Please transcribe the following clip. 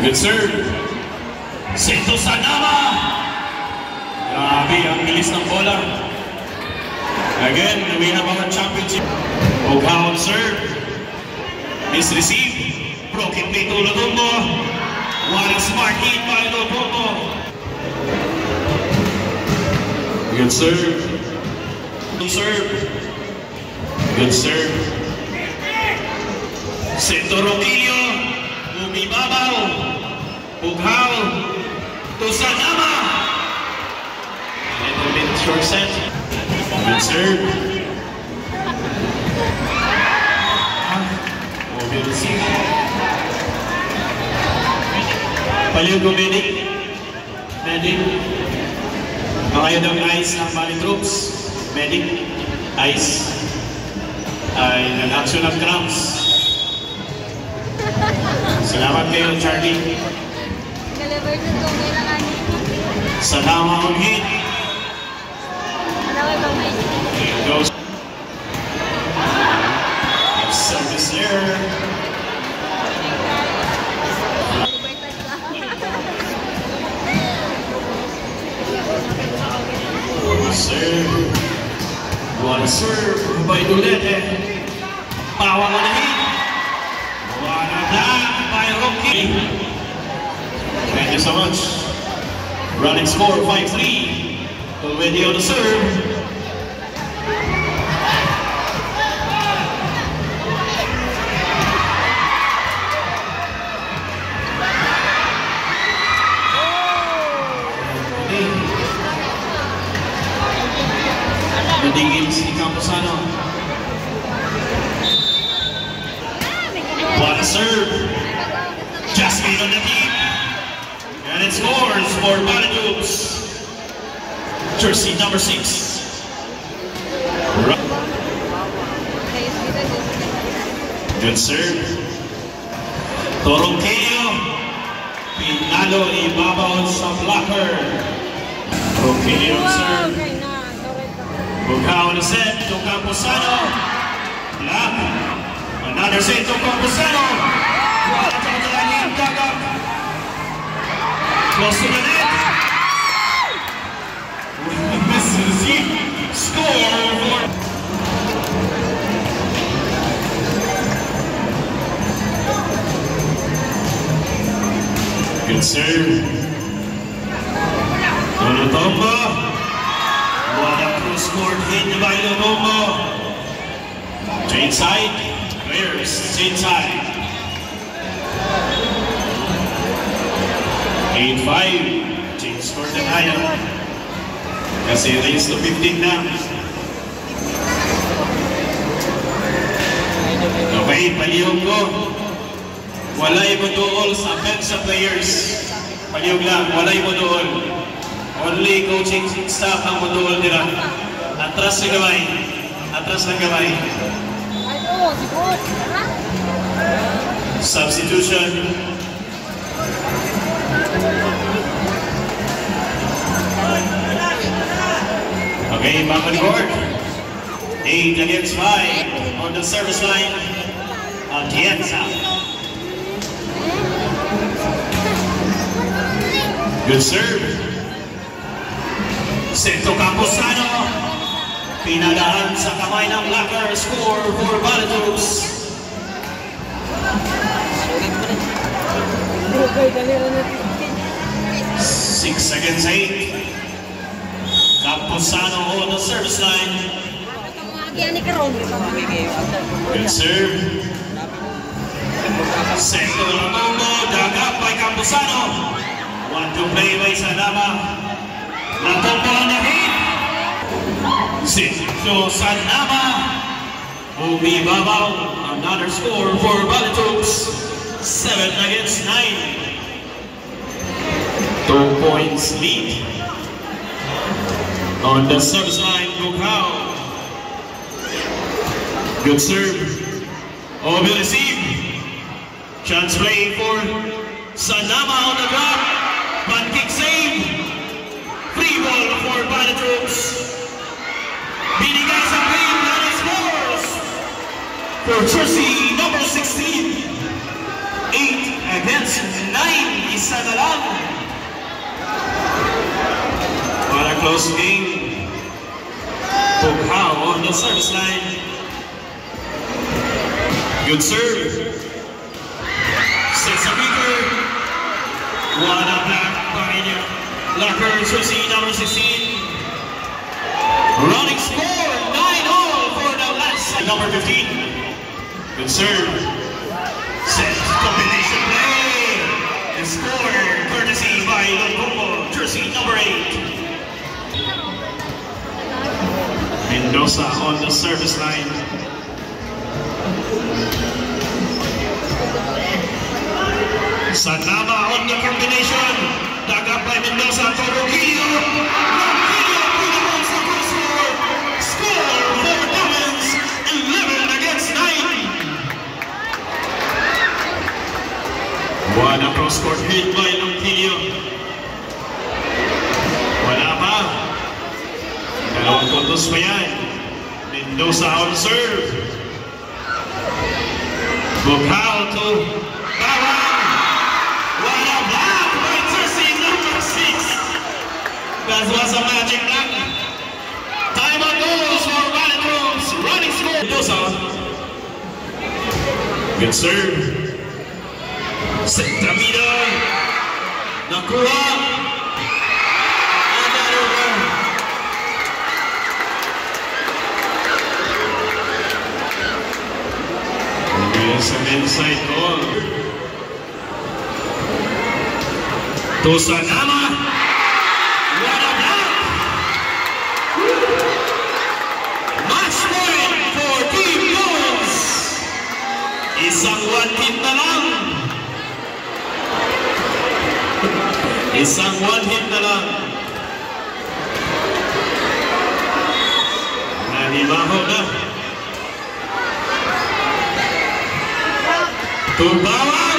Good serve. Sento Sanama. Grabe, ang bilis ng bola. Again, we have our championship. Oghao serve. Misreceive. Broken play to Lodumbo. What a smart hit by Lodumbo. Good serve. Good serve. Good serve. Sento Rogelio. Bumibabaw. Oghao to Sanama. A little bit short set. Good serve. Paliw ko medic. Mga yun ang ice ng Bali troops. Medic. Ice. Ay nag-action ng cramps. Salamat kayo, Charlie. Sanama on hit. There goes. Service there. Serve. What a serve by Dulete. Power on the hit. What a block by Rocky. Thank you so much. Running score 5-3. Already on the serve. Nadigil si Camposano. What a serve. Jasmine on the deep. And it scores for Bali troops. Jersey number 6. Good serve. Torongkeo. Pinalo ibabaw sa blocker. Torongkeo serve. Oghao on the set to Camposano. Block. Another set to Camposano. What a total dug up. Close to the net. Misses it. Score for. Good serve. Lodumbo. What a cross-court hit by Lodumbo. To inside. Clears. Inside. 8-5. Change score na kaya. Kasi raise to 15 na. Okay, palihog ko. Walay mo dool sa bench sa players. Palihog lang, walay mo dool. Only coaching staff ang mo dool nila. Atras na gamay. Atras na gamay. Substitution. Okay, back on the board. 8 against 5 on the service line. Atienza. Good serve. Sento Camposano. Pinadaan sa kamay ng blocker. Score for Bali troops. 6 against 8. Camposano on the service line. Good serve. Sento Lodumbo, dug up by Camposano. 1-2 play by Sanama. Lodumbo on the hit. Sento Sanama. Bumibabaw. Another score for Bali troops. 7 against 9. 2 points lead. On the service line, Oghao. Good serve. Over receive. Chance play for Sanama on the drop. Pancake save. Free ball for Bali troops. Binigay sa green and it scores for jersey number 16. 8 against 9. Isa na lang. What a close game. Bukhao on the service line. Good serve. Sets a beaker. What a black by Locker, jersey number 16. Running score, 9-all for the last. Number 15. Good serve. Set combination play. And score courtesy by Longcombo, jersey number 8. Mendoza on the service line. Sanama on the combination. Dug up by Mendoza to Rogelio. Rogelio put the first score. Score for Demons, 11 against 9. One across court hit by Rogelio. Wala pa. Dalawang puntos pa yan. Mendoza on serve. Bukhao to Baran. What a block by jersey number 6. That was a magic block. Time out goes for Valentines. Running score. Mendoza. Good serve. Centramida. Nakuha. Some inside goal. To Sanama. What a block. Match point for Team Goals. Isang one-hit na lang. Isang one-hit na lang. Nalimaho na. Tumbawa!